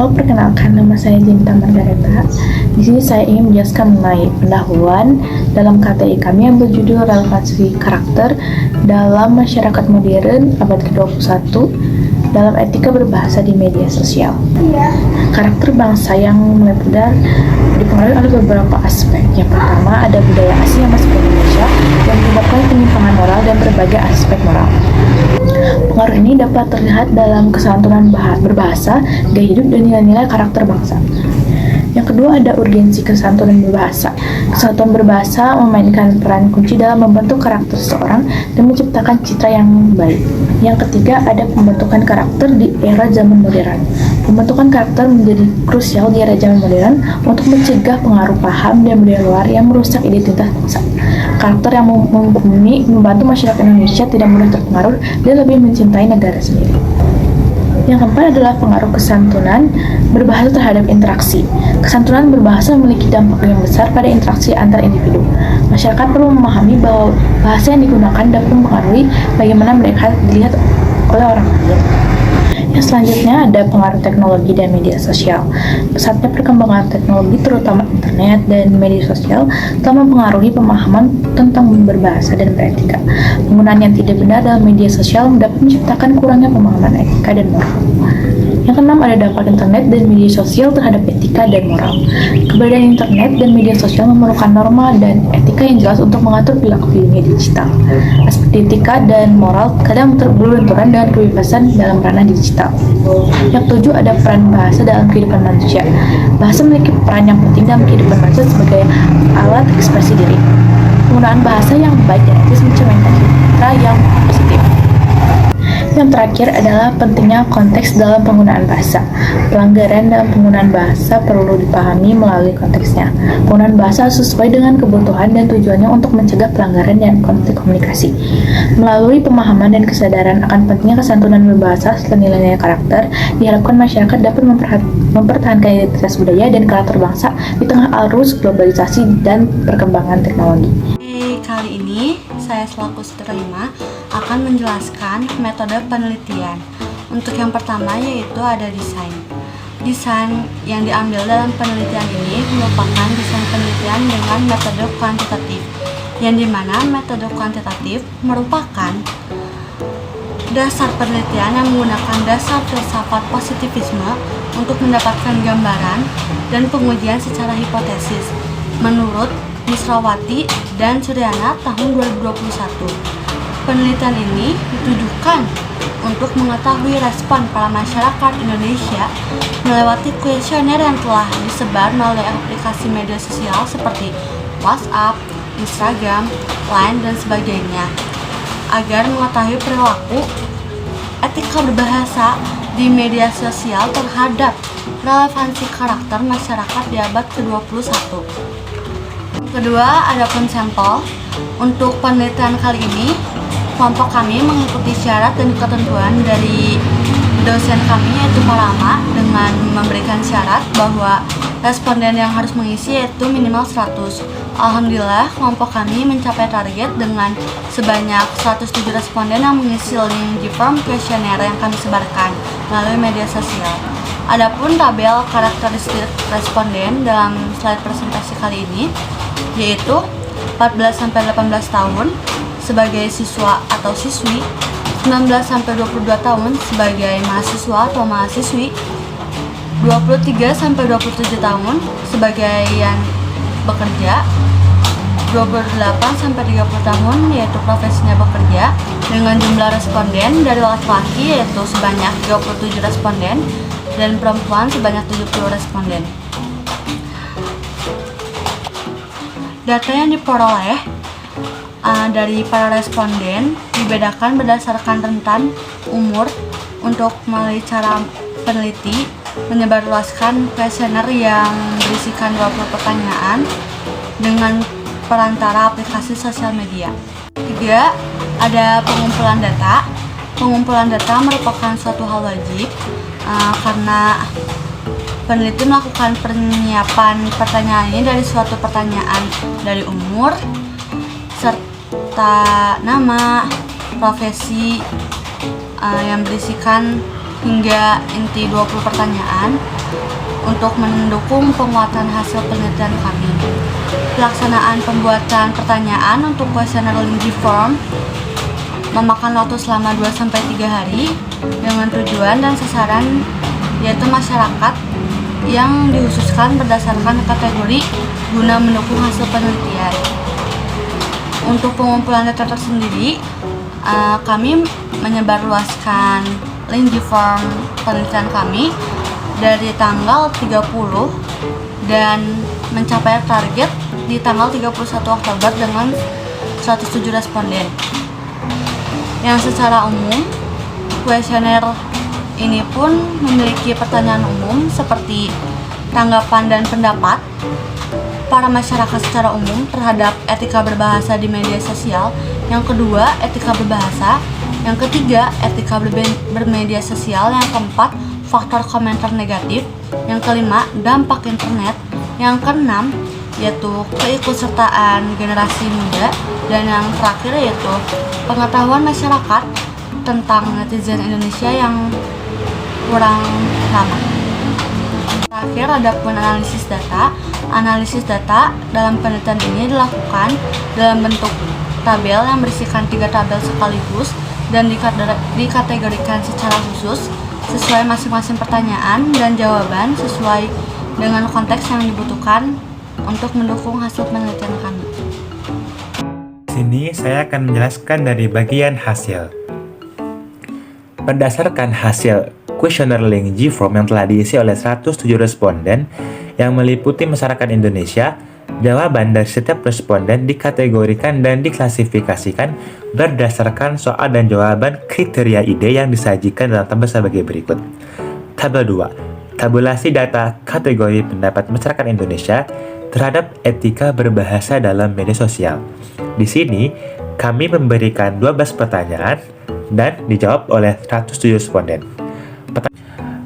Halo, perkenalkan nama saya Jinta Margareta. Di sini saya ingin menjelaskan mengenai pendahuluan dalam KTI kami yang berjudul Relevansi Karakter dalam Masyarakat Modern Abad ke-21 dalam Etika Berbahasa di Media Sosial. Karakter bangsa yang mulai pudar dipengaruhi oleh beberapa aspek. Yang pertama, ada budaya asing yang masuk ke Indonesia yang menyebabkan penyimpangan moral dan berbagai aspek moral. Pengaruh ini dapat terlihat dalam kesantunan berbahasa, gaya hidup, dan nilai-nilai karakter bangsa. Yang kedua, ada urgensi kesantunan berbahasa. Kesantunan berbahasa memainkan peran kunci dalam membentuk karakter seseorang dan menciptakan citra yang baik. Yang ketiga, ada pembentukan karakter di era zaman modern. Pembentukan karakter menjadi krusial di era zaman modern untuk mencegah pengaruh paham dan budaya luar yang merusak identitas bangsa. Karakter yang mumpuni membantu masyarakat Indonesia tidak mudah terpengaruh dan lebih mencintai negara sendiri. Yang keempat adalah pengaruh kesantunan berbahasa terhadap interaksi. Kesantunan berbahasa memiliki dampak yang besar pada interaksi antar individu. Masyarakat perlu memahami bahwa bahasa yang digunakan dapat mempengaruhi bagaimana mereka dilihat oleh orang lain. Yang selanjutnya ada pengaruh teknologi dan media sosial. Pesatnya perkembangan teknologi, terutama internet dan media sosial, telah mempengaruhi pemahaman tentang berbahasa dan beretika. Penggunaan yang tidak benar dalam media sosial dapat menciptakan kurangnya pemahaman etika dan moral. Yang keenam, ada dampak internet dan media sosial terhadap etika dan moral. Keberadaan internet dan media sosial memerlukan norma dan etika yang jelas untuk mengatur perilaku di dunia digital. Aspek etika dan moral kadang berbenturan dengan kebebasan dalam ranah digital. Yang ketujuh, ada peran bahasa dalam kehidupan manusia. Bahasa memiliki peran yang penting dalam kehidupan manusia sebagai alat ekspresi diri. Penggunaan bahasa yang baik dan etis mencerminkan citra yang positif. Yang terakhir adalah pentingnya konteks dalam penggunaan bahasa. Pelanggaran dalam penggunaan bahasa perlu dipahami melalui konteksnya. Penggunaan bahasa sesuai dengan kebutuhan dan tujuannya untuk mencegah pelanggaran dan konflik komunikasi. Melalui pemahaman dan kesadaran akan pentingnya kesantunan berbahasa serta nilai-nilai karakter, diharapkan masyarakat dapat mempertahankan identitas budaya dan karakter bangsa di tengah arus globalisasi dan perkembangan teknologi. Kali ini saya selaku penerima akan menjelaskan metode penelitian. Untuk yang pertama yaitu ada desain. Desain yang diambil dalam penelitian ini merupakan desain penelitian dengan metode kuantitatif, yang dimana metode kuantitatif merupakan dasar penelitian yang menggunakan dasar filsafat positivisme untuk mendapatkan gambaran dan pengujian secara hipotesis menurut Misrawati dan Suryana tahun 2021. Penelitian ini ditujukan untuk mengetahui respon para masyarakat Indonesia melewati kuesioner yang telah disebar melalui aplikasi media sosial seperti WhatsApp, Instagram, Line, dan sebagainya, agar mengetahui perilaku etika berbahasa di media sosial terhadap relevansi karakter masyarakat di abad ke-21. Kedua, ada pun sampel. Untuk penelitian kali ini, kelompok kami mengikuti syarat dan ketentuan dari dosen kami yaitu Pak Rama dengan memberikan syarat bahwa responden yang harus mengisi yaitu minimal 100. Alhamdulillah, kelompok kami mencapai target dengan sebanyak 107 responden yang mengisi link di form kuesioner yang kami sebarkan melalui media sosial. Adapun tabel karakteristik responden dalam slide presentasi kali ini yaitu 14-18 tahun sebagai siswa atau siswi, 19-22 tahun sebagai mahasiswa atau mahasiswi, 23-27 tahun sebagai yang bekerja, 28-30 tahun yaitu profesinya bekerja, dengan jumlah responden dari laki-laki yaitu sebanyak 27 responden dan perempuan sebanyak 70 responden. Data yang diperoleh dari para responden dibedakan berdasarkan rentan umur untuk melalui cara peneliti menyebarluaskan kuesioner yang berisikan 20 pertanyaan dengan perantara aplikasi sosial media. Ketiga, ada pengumpulan data. Pengumpulan data merupakan suatu hal wajib karena peneliti melakukan penyiapan pertanyaan ini dari suatu pertanyaan dari umur, serta nama, profesi yang berisikan hingga inti 20 pertanyaan untuk mendukung penguatan hasil penelitian kami. Pelaksanaan pembuatan pertanyaan untuk kuesioner Lindy Form memakan waktu selama 2-3 hari dengan tujuan dan sasaran yaitu masyarakat yang dikhususkan berdasarkan kategori guna mendukung hasil penelitian. Untuk pengumpulan data tersendiri, kami menyebarluaskan Lindy Form penelitian kami dari tanggal 30 dan mencapai target di tanggal 31 Oktober dengan 107 responden. Yang secara umum, kuesioner ini pun memiliki pertanyaan umum seperti tanggapan dan pendapat para masyarakat secara umum terhadap etika berbahasa di media sosial. Yang kedua, etika berbahasa. Yang ketiga, etika bermedia sosial. Yang keempat, faktor komentar negatif. Yang kelima, dampak internet. Yang keenam, yaitu keikutsertaan generasi muda. Dan yang terakhir yaitu pengetahuan masyarakat tentang netizen Indonesia yang kurang lama. Terakhir, ada pun analisis data. Analisis data dalam penelitian ini dilakukan dalam bentuk tabel yang berisikan 3 tabel sekaligus dan dikategorikan secara khusus sesuai masing-masing pertanyaan dan jawaban sesuai dengan konteks yang dibutuhkan untuk mendukung hasil penelitian kami. Di sini saya akan menjelaskan dari bagian hasil. Berdasarkan hasil kuesioner Lindy Form yang telah diisi oleh 107 responden yang meliputi masyarakat Indonesia, jawaban dari setiap responden dikategorikan dan diklasifikasikan berdasarkan soal dan jawaban kriteria ide yang disajikan dalam tabel sebagai berikut. Tabel 2. Tabulasi data kategori pendapat masyarakat Indonesia terhadap etika berbahasa dalam media sosial. Di sini, kami memberikan 12 pertanyaan dan dijawab oleh 107 responden.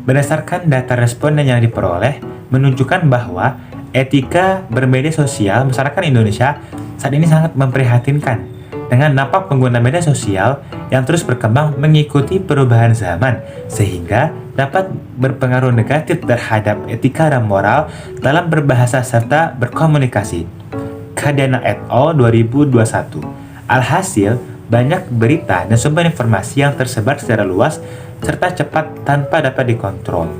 Berdasarkan data responden yang diperoleh, menunjukkan bahwa etika bermedia sosial masyarakat Indonesia saat ini sangat memprihatinkan dengan dampak pengguna media sosial yang terus berkembang mengikuti perubahan zaman sehingga dapat berpengaruh negatif terhadap etika dan moral dalam berbahasa serta berkomunikasi. Cadena et al. 2021. Alhasil, banyak berita dan sumber informasi yang tersebar secara luas serta cepat tanpa dapat dikontrol.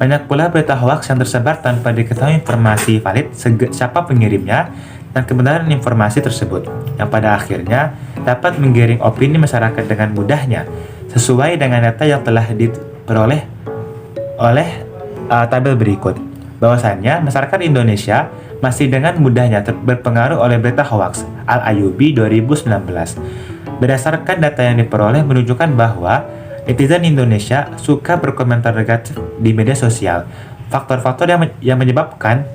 Banyak pula berita hoaks yang tersebar tanpa diketahui informasi valid siapa pengirimnya dan kebenaran informasi tersebut, yang pada akhirnya dapat menggiring opini masyarakat dengan mudahnya sesuai dengan data yang telah diperoleh oleh tabel berikut. Bahwasannya masyarakat Indonesia masih dengan mudahnya berpengaruh oleh berita hoaks. Al-Ayubi 2019. Berdasarkan data yang diperoleh menunjukkan bahwa netizen Indonesia suka berkomentar negatif di media sosial. Faktor-faktor yang menyebabkan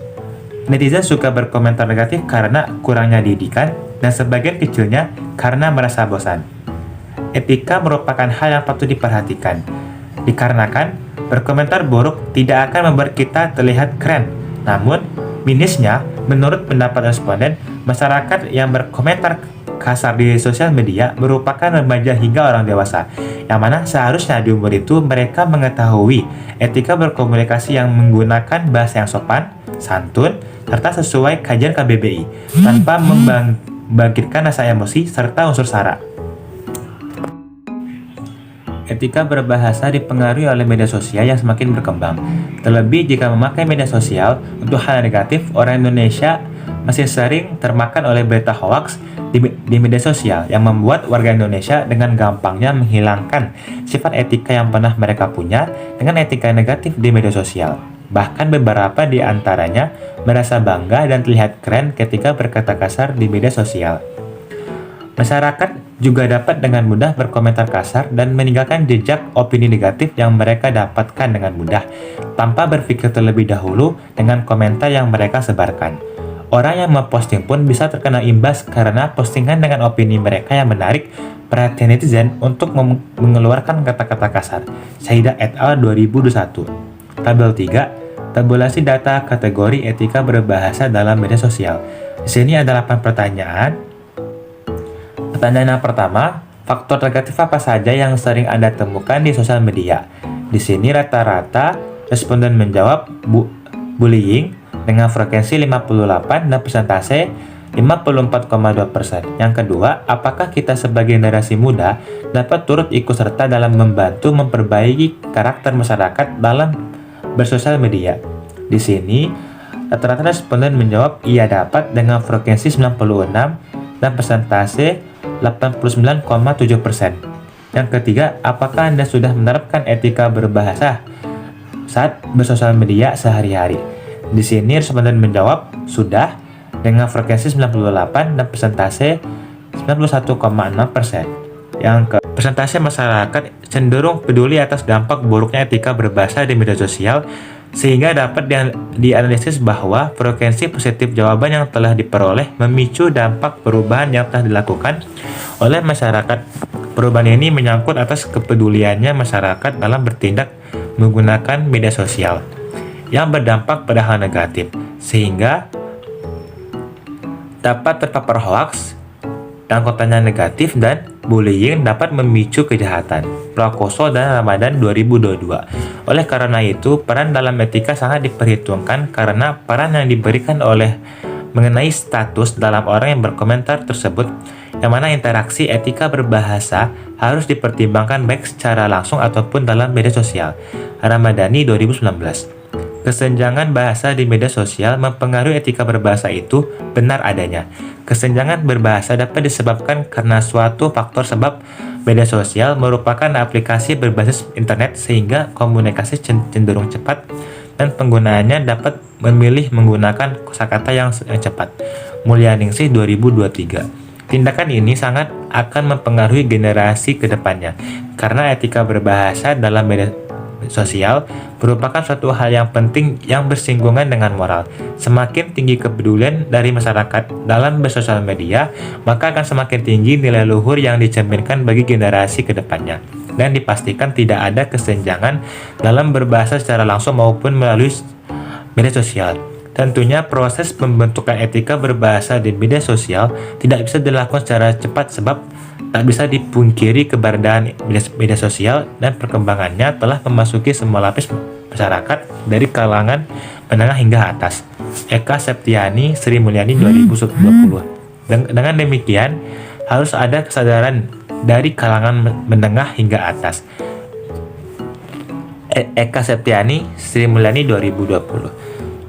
netizen suka berkomentar negatif karena kurangnya didikan dan sebagian kecilnya karena merasa bosan. Etika merupakan hal yang patut diperhatikan, dikarenakan berkomentar buruk tidak akan membuat kita terlihat keren. Namun, minusnya, menurut pendapat responden, masyarakat yang berkomentar kasar di sosial media merupakan remaja hingga orang dewasa, yang mana seharusnya di umur itu mereka mengetahui etika berkomunikasi yang menggunakan bahasa yang sopan, santun, serta sesuai kajian KBBI, tanpa membangkitkan rasa emosi serta unsur sara. Etika berbahasa dipengaruhi oleh media sosial yang semakin berkembang. Terlebih jika memakai media sosial untuk hal negatif, orang Indonesia masih sering termakan oleh berita hoaks di media sosial yang membuat warga Indonesia dengan gampangnya menghilangkan sifat etika yang pernah mereka punya dengan etika negatif di media sosial. Bahkan beberapa di antaranya merasa bangga dan terlihat keren ketika berkata kasar di media sosial. Masyarakat juga dapat dengan mudah berkomentar kasar dan meninggalkan jejak opini negatif yang mereka dapatkan dengan mudah, tanpa berpikir terlebih dahulu dengan komentar yang mereka sebarkan. Orang yang memposting pun bisa terkena imbas karena postingan dengan opini mereka yang menarik perhatian netizen untuk mengeluarkan kata-kata kasar. Syahida et al. 2021. Tabel 3. Tabulasi data kategori etika berbahasa dalam media sosial. Di sini ada 8 pertanyaan. Pertanyaan yang pertama, faktor negatif apa saja yang sering Anda temukan di sosial media? Di sini rata-rata responden menjawab bullying dengan frekuensi 58 dan persentase 54,2%. Yang kedua, apakah kita sebagai generasi muda dapat turut ikut serta dalam membantu memperbaiki karakter masyarakat dalam bersosial media? Di sini, rata-rata responden menjawab iya dapat dengan frekuensi 96 dan persentase 89,7%. Yang ketiga, apakah Anda sudah menerapkan etika berbahasa saat bersosial media sehari-hari? Di sini responden menjawab sudah dengan frekuensi 98 dan persentase 91,6%. Yang ke persentase masyarakat cenderung peduli atas dampak buruknya etika berbahasa di media sosial, sehingga dapat dianalisis bahwa frekuensi positif jawaban yang telah diperoleh memicu dampak perubahan yang telah dilakukan oleh masyarakat. Perubahan ini menyangkut atas kepeduliannya masyarakat dalam bertindak menggunakan media sosial yang berdampak pada hal negatif, sehingga dapat terpapar hoaks dan kontennya negatif, dan bullying dapat memicu kejahatan. Prakoso dan Ramadan 2022. Oleh karena itu, peran dalam etika sangat diperhitungkan karena peran yang diberikan oleh mengenai status dalam orang yang berkomentar tersebut, yang mana interaksi etika berbahasa harus dipertimbangkan baik secara langsung ataupun dalam media sosial. Ramadhani 2019. Kesenjangan bahasa di media sosial mempengaruhi etika berbahasa itu benar adanya. Kesenjangan berbahasa dapat disebabkan karena suatu faktor, sebab media sosial merupakan aplikasi berbasis internet sehingga komunikasi cenderung cepat dan penggunaannya dapat memilih menggunakan kosakata yang cepat. Mulyaningsih 2023. Tindakan ini sangat akan mempengaruhi generasi ke depannya karena etika berbahasa dalam media sosial merupakan suatu hal yang penting yang bersinggungan dengan moral. Semakin tinggi kepedulian dari masyarakat dalam bersosial media, maka akan semakin tinggi nilai luhur yang dicerminkan bagi generasi ke depannya. Dan dipastikan tidak ada kesenjangan dalam berbahasa secara langsung maupun melalui media sosial. Tentunya proses pembentukan etika berbahasa di media sosial tidak bisa dilakukan secara cepat, sebab tak bisa dipungkiri keberadaan media sosial dan perkembangannya telah memasuki semua lapis masyarakat dari kalangan menengah hingga atas. Eka Septiani, Sri Mulyani 2020. Dengan demikian, harus ada kesadaran dari kalangan menengah hingga atas. Eka Septiani, Sri Mulyani 2020.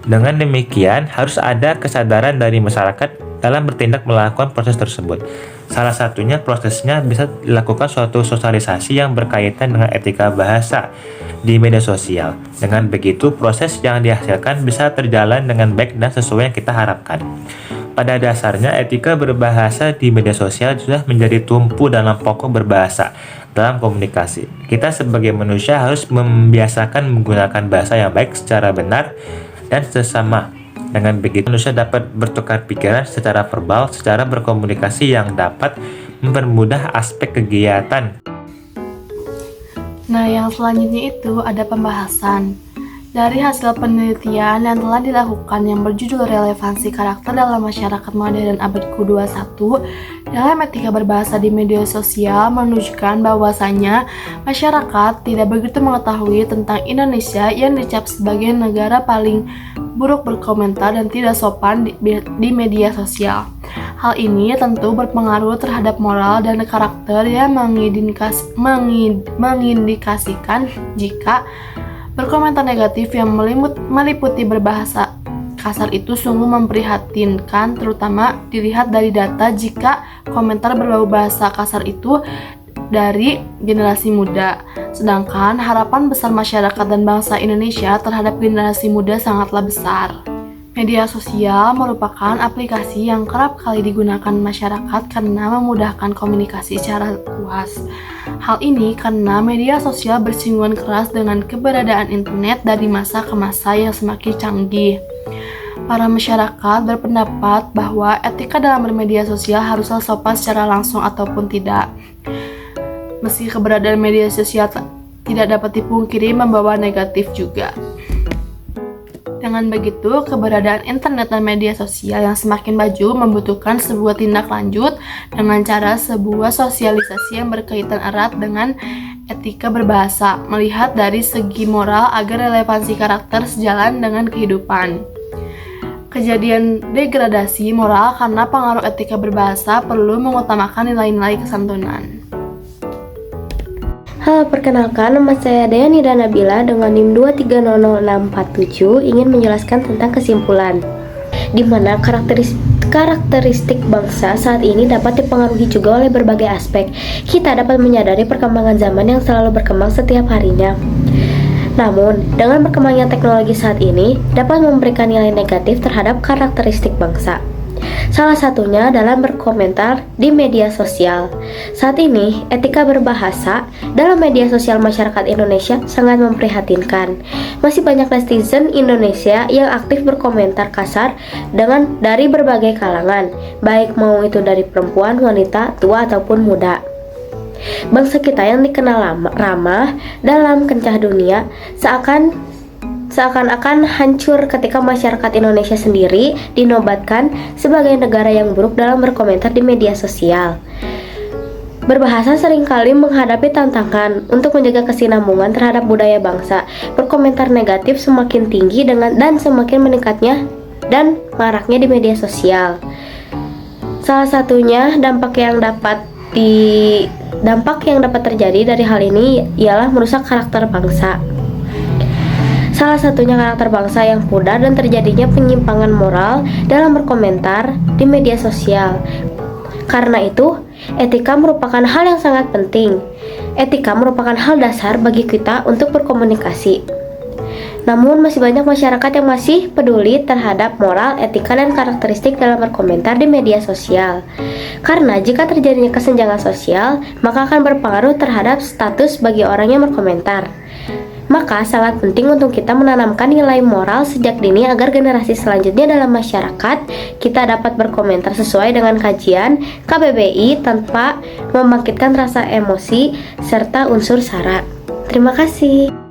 Dengan demikian, harus ada kesadaran dari masyarakat dalam bertindak melakukan proses tersebut. Salah satunya prosesnya bisa dilakukan suatu sosialisasi yang berkaitan dengan etika bahasa di media sosial. Dengan begitu, proses yang dihasilkan bisa terjalan dengan baik dan sesuai yang kita harapkan. Pada dasarnya, etika berbahasa di media sosial sudah menjadi tumpu dalam pokok berbahasa dalam komunikasi. Kita sebagai manusia harus membiasakan menggunakan bahasa yang baik secara benar dan sesama. Dengan begitu, manusia dapat bertukar pikiran secara verbal, secara berkomunikasi yang dapat mempermudah aspek kegiatan. Nah, yang selanjutnya itu ada pembahasan. Dari hasil penelitian yang telah dilakukan yang berjudul Relevansi Karakter dalam Masyarakat Modern Abad ke-21 dalam Etika Berbahasa di Media Sosial menunjukkan bahwasanya masyarakat tidak begitu mengetahui tentang Indonesia yang dicap sebagai negara paling buruk berkomentar dan tidak sopan di media sosial. Hal ini tentu berpengaruh terhadap moral dan karakter yang mengindikasikan jika berkomentar negatif yang meliputi berbahasa kasar itu sungguh memprihatinkan, terutama dilihat dari data jika komentar berbau bahasa kasar itu dari generasi muda. Sedangkan harapan besar masyarakat dan bangsa Indonesia terhadap generasi muda sangatlah besar. Media sosial merupakan aplikasi yang kerap kali digunakan masyarakat karena memudahkan komunikasi secara luas. Hal ini karena media sosial bersinggungan keras dengan keberadaan internet dari masa ke masa yang semakin canggih. Para masyarakat berpendapat bahwa etika dalam bermedia sosial haruslah sopan secara langsung ataupun tidak. Meski keberadaan media sosial tidak dapat dipungkiri membawa negatif juga. Dengan begitu, keberadaan internet dan media sosial yang semakin maju membutuhkan sebuah tindak lanjut dengan cara sebuah sosialisasi yang berkaitan erat dengan etika berbahasa, melihat dari segi moral agar relevansi karakter sejalan dengan kehidupan. Kejadian degradasi moral karena pengaruh etika berbahasa perlu mengutamakan nilai-nilai kesantunan. Halo, perkenalkan, nama saya Dayani Nabila dengan NIM 2300647 ingin menjelaskan tentang kesimpulan, di mana karakteristik bangsa saat ini dapat dipengaruhi juga oleh berbagai aspek. Kita dapat menyadari perkembangan zaman yang selalu berkembang setiap harinya. Namun, dengan berkembangnya teknologi saat ini dapat memberikan nilai negatif terhadap karakteristik bangsa. Salah satunya dalam berkomentar di media sosial. Saat ini, etika berbahasa dalam media sosial masyarakat Indonesia sangat memprihatinkan. Masih banyak netizen Indonesia yang aktif berkomentar kasar dari berbagai kalangan, baik mau itu dari perempuan, wanita, tua, ataupun muda. Bangsa kita yang dikenal ramah dalam kancah dunia seakan-akan hancur ketika masyarakat Indonesia sendiri dinobatkan sebagai negara yang buruk dalam berkomentar di media sosial. Berbahasa seringkali menghadapi tantangan untuk menjaga kesinambungan terhadap budaya bangsa. Berkomentar negatif semakin tinggi dan semakin meningkatnya dan maraknya di media sosial. Salah satunya dampak yang dapat terjadi dari hal ini ialah merusak karakter bangsa. Salah satunya karakter bangsa yang pudar dan terjadinya penyimpangan moral dalam berkomentar di media sosial. Karena itu, etika merupakan hal yang sangat penting. Etika merupakan hal dasar bagi kita untuk berkomunikasi. Namun masih banyak masyarakat yang masih peduli terhadap moral, etika, dan karakteristik dalam berkomentar di media sosial. Karena jika terjadinya kesenjangan sosial, maka akan berpengaruh terhadap status bagi orang yang berkomentar. Maka sangat penting untuk kita menanamkan nilai moral sejak dini agar generasi selanjutnya dalam masyarakat kita dapat berkomentar sesuai dengan kajian KBBI tanpa membangkitkan rasa emosi serta unsur sara. Terima kasih.